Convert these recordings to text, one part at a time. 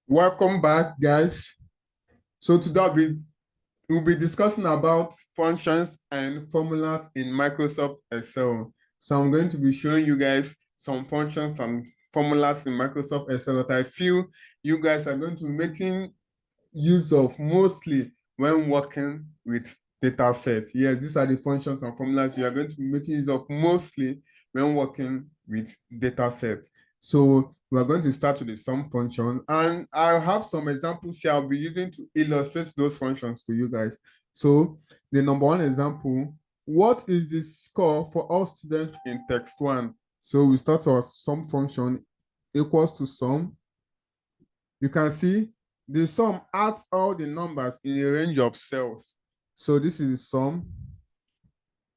Welcome back, guys. So today we'll be discussing about functions and formulas in Microsoft Excel. So I'm going to be showing you guys some functions and formulas in Microsoft Excel that I feel you guys are going to be making use of mostly when working with data sets. Yes, these are the functions and formulas you are going to be making use of mostly when working with data sets. So we're going to start with the sum function, and I'll have some examples here I'll be using to illustrate those functions to you guys. So the number one example, what is the score for all students in text one? So we start our sum function equals to sum. You can see the sum adds all the numbers in a range of cells. So this is the sum.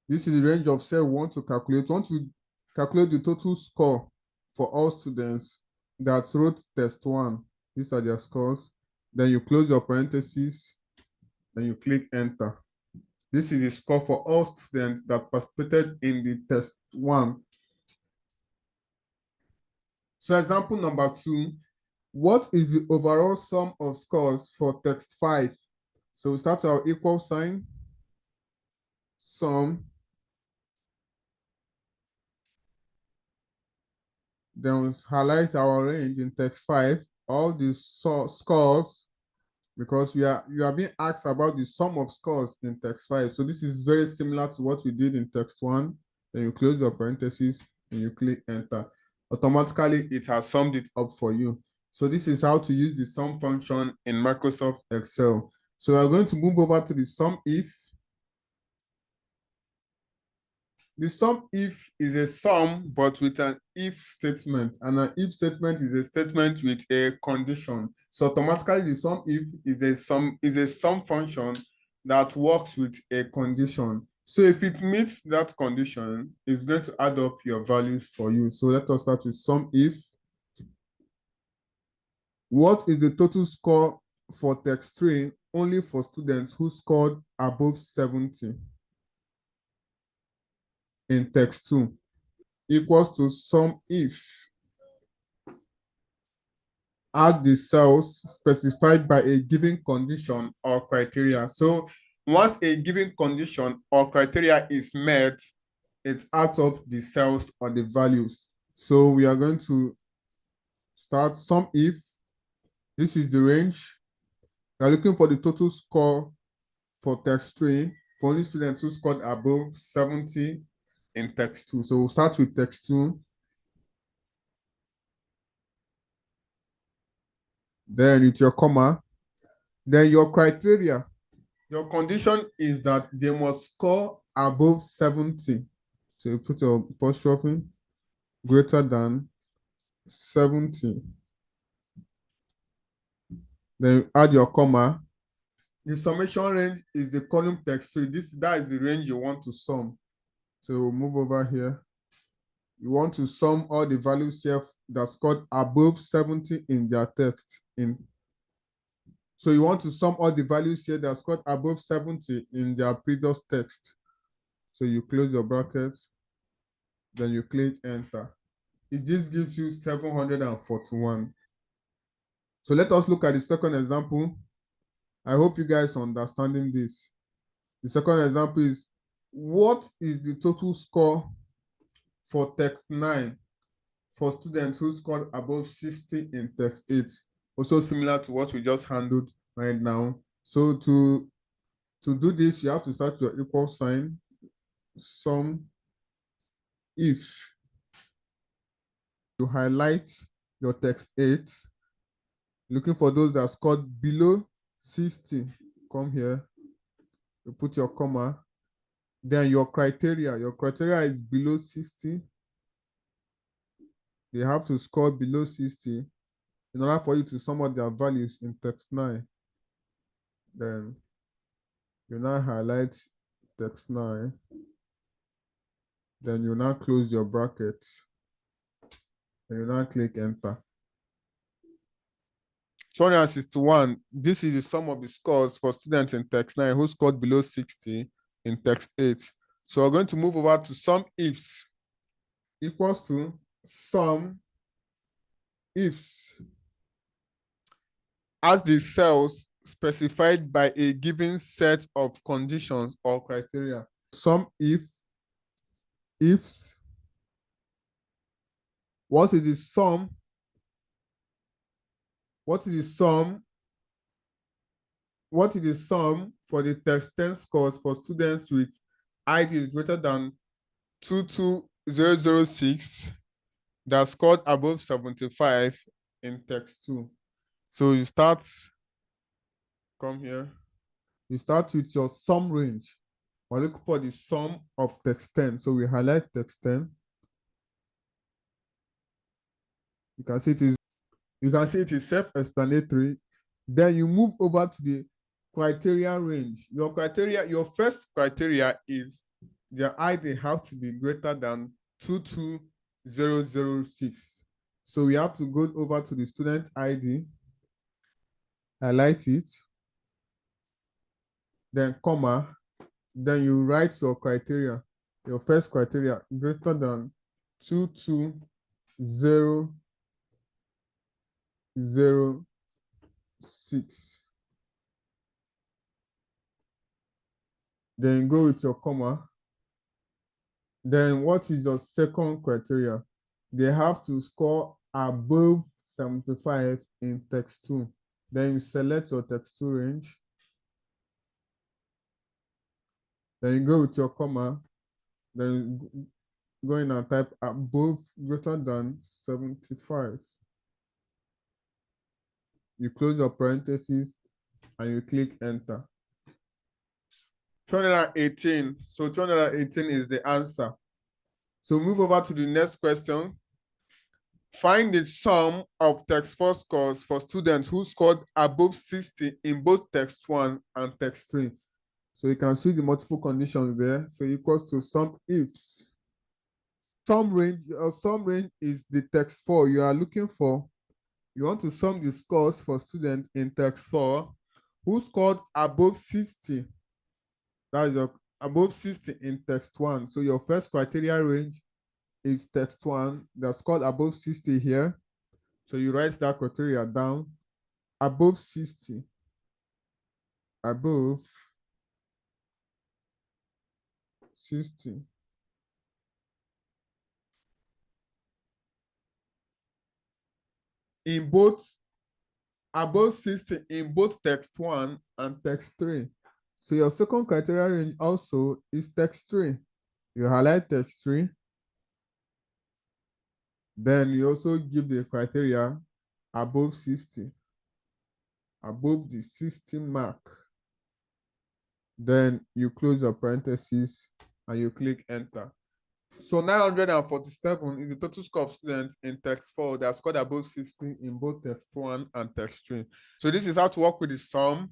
This is the range of cells we want to calculate. We want to calculate the total score for all students that wrote test one. These are their scores. Then you close your parentheses, then you click enter. This is the score for all students that participated in the test one. So example number two, what is the overall sum of scores for text 5? So we start our equal sign, sum, then we highlight our range in text 5, all the scores, because you are being asked about the sum of scores in text 5. So this is very similar to what we did in text 1. Then you close your parentheses and you click enter. Automatically, it has summed it up for you. So this is how to use the sum function in Microsoft Excel. So we're going to move over to the sum if. The sum if is a sum, but with an if statement. And an if statement is a statement with a condition. So automatically the sum if is a sum function that works with a condition. So if it meets that condition, it's going to add up your values for you. So let us start with sum if. What is the total score for text 3 only for students who scored above 70 in text 2? Equals to sum if. Add the cells specified by a given condition or criteria. So once a given condition or criteria is met, it adds up the cells or the values. So we are going to start sum if. This is the range. We are looking for the total score for text 3 for only students who scored above 70 in text 2. So we'll start with text 2. Then with your comma. Then your criteria. Your condition is that they must score above 70. So you put your apostrophe greater than 70. Then you add your comma. The summation range is the column text 3. That is the range you want to sum. So we'll move over here. You want to sum all the values here that scored above 70 in their text. So you want to sum all the values here that scored above 70 in their previous text. So you close your brackets, then you click enter. It just gives you 741. So let us look at the second example. I hope you guys are understanding this. The second example is, what is the total score for text 9 for students who scored above 60 in text 8? Also similar to what we just handled right now. So to do this, you have to start your equal sign, sum if. You highlight your text 8, looking for those that scored below 60. Come here, you put your comma, then your criteria is below 60. They have to score below 60 in order for you to sum up their values in text 9. Then you now highlight text 9, then you now close your bracket, and you now click enter. 261, this is the sum of the scores for students in text 9 who scored below 60 in text 8. So we're going to move over to sum ifs equals to sum ifs. as the cells specified by a given set of conditions or criteria. Sum ifs. What is the sum? What is the sum? What is the sum for the test 10 scores for students with IDs greater than 22006 that scored above 75 in text 2? So you start, come here. You start with your sum range. We're looking for the sum of text 10. So we highlight text 10. You can see it is self-explanatory. Then you move over to the criteria range. Your first criteria is their ID have to be greater than 22006. So we have to go over to the student ID, highlight it, then comma, then you write your criteria, your first criteria greater than 22006. Then go with your comma. Then what is your second criteria? They have to score above 75 in text 2. Then you select your text 2 range. Then you go with your comma. Then go in and type above greater than 75. You close your parentheses and you click enter. 218. So 218 is the answer. So move over to the next question. Find the sum of text 4 scores for students who scored above 60 in both text 1 and text 3. So you can see the multiple conditions there. So equals to sum ifs. Sum range is the text 4 you are looking for. You want to sum the scores for students in text 4 who scored above 60. That is above 60 in text 1. So your first criteria range is text 1 that's scored above 60 here. So you write that criteria down. Above 60. Above 60. In both, above 60 in both text 1 and text 3. So your second criteria range also is text 3. You highlight text 3. Then you also give the criteria above 60. Above the 60 mark. Then you close your parentheses and you click enter. So 947 is the total score of students in text 4 that scored above 60 in both text 1 and text 3. So this is how to work with the sum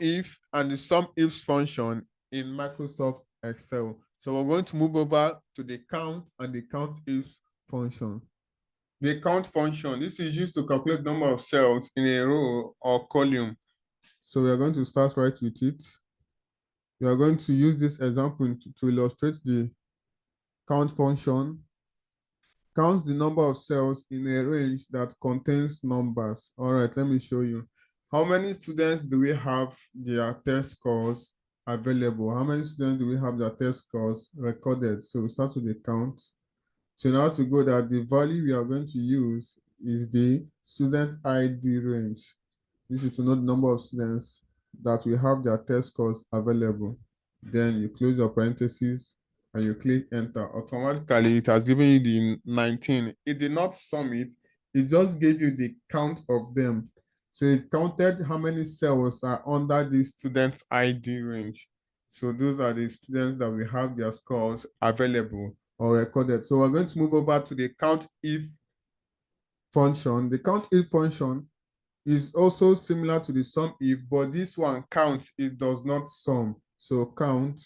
if and the sum ifs function in Microsoft Excel. So we're going to move over to the count and the Countif function. The count function, this is used to calculate number of cells in a row or column. So we are going to start right with it. We are going to use this example to illustrate the count function. Counts the number of cells in a range that contains numbers. All right, let me show you. How many students do we have their test scores available? How many students do we have their test scores recorded? So we start with the count. So now to go that the value we are going to use is the student ID range. This is to know the number of students that we have their test scores available. Then you close your parentheses and you click enter. Automatically, it has given you the 19. It did not sum it. It just gave you the count of them. So it counted how many cells are under the student's ID range. So those are the students that we have their scores available or recorded. So we're going to move over to the Countif function. The Countif function is also similar to the sum if, but this one counts, it does not sum. So count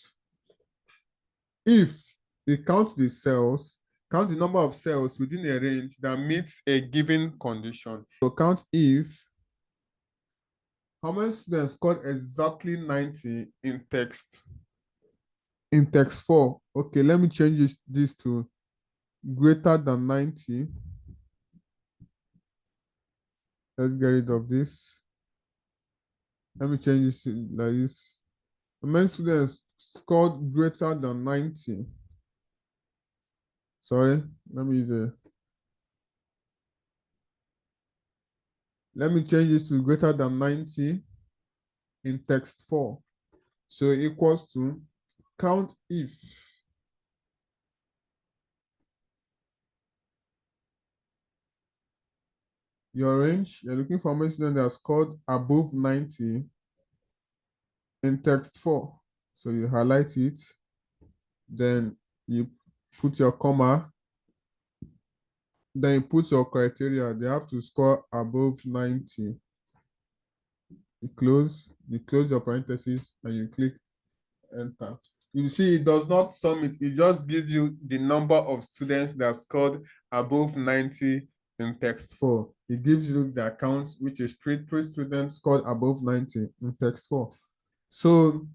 if it counts the cells, count the number of cells within a range that meets a given condition. So count if, how many students scored exactly 90 in text 4? Okay, let me change this to greater than 90. Let's get rid of this. Let me change this to like this. The many students scored greater than 90. Sorry, let me use a. Let me change this to greater than 90 in text 4. So equals to count if your range, you're looking for many students that scored above 90 in text 4. So you highlight it, then you put your comma, then you put your criteria. They have to score above 90. You close your parentheses, and you click enter. You see, it does not sum it. It just gives you the number of students that scored above 90 in text 4. It gives you the account, which is three students scored above 90 in text 4. So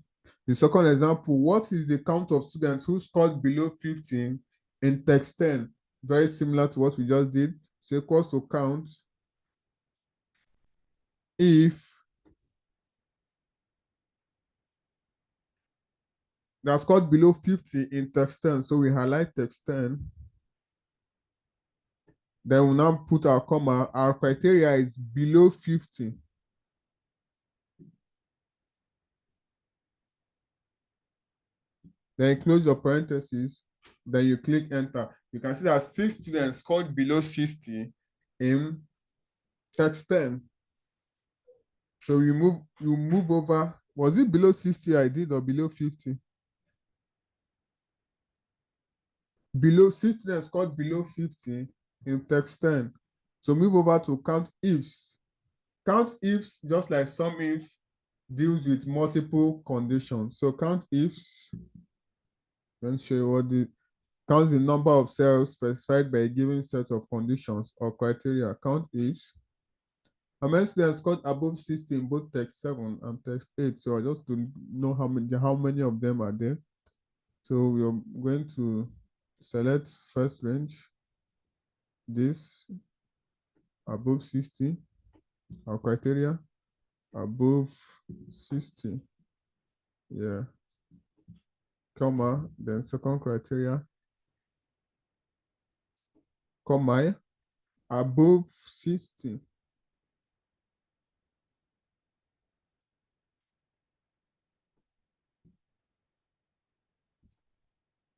the second example, what is the count of students who scored below 15 in text 10? Very similar to what we just did. So equals to count if that scored below 50 in text 10. So we highlight text 10. Then we'll now put our comma. Our criteria is below 50. Then you close your parentheses. Then you click enter. You can see that 6 students scored below 60 in text 10. So you move over. Was it below 60 I did or below 50? Below 6 students scored below 50 in text 10. So move over to count ifs. Count ifs, just like sum ifs, deals with multiple conditions. So count ifs, let me show you what the counts the number of cells specified by a given set of conditions or criteria. Count ifs. How many students scored above 60 in both text 7 and text 8? So I just don't know how many of them are there. So we are going to select first range, this above 60, our criteria above 60. Yeah. Comma, then second criteria, comma, above 60.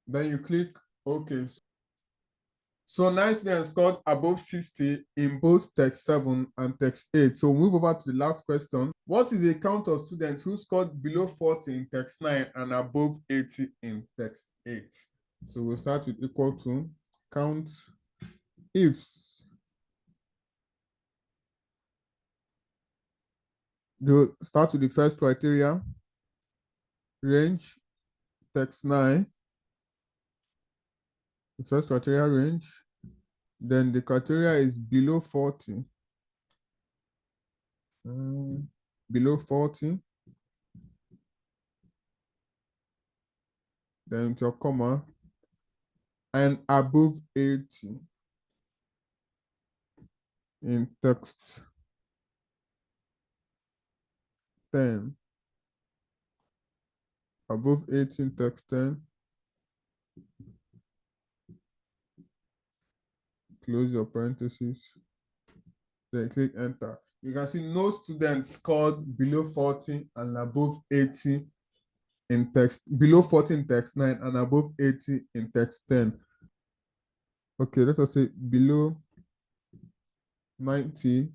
Then you click OK. So 9 students scored above 60 in both text 7 and text 8. So move over to the last question. What is the count of students who scored below 40 in text 9 and above 80 in text 8? So we'll start with equal to count ifs. Do start with the first criteria, range, text 9. The first criteria range. Then the criteria is below 40. Below 40. Then your comma. And above 80 in text 10. Above 80 in text 10. Close your parentheses. Then click enter. You can see no student scored below 40 and above 80 in text, below 40 in text 9 and above 80 in text 10. Okay, let us say below 90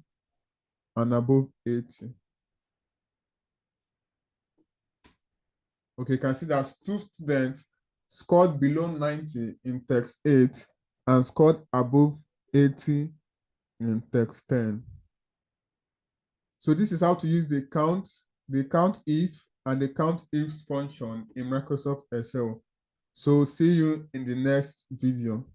and above 80. Okay, you can see that 2 students scored below 90 in text 8 and scored above 80 in text 10. So this is how to use the count if, and the count ifs function in Microsoft Excel. So see you in the next video.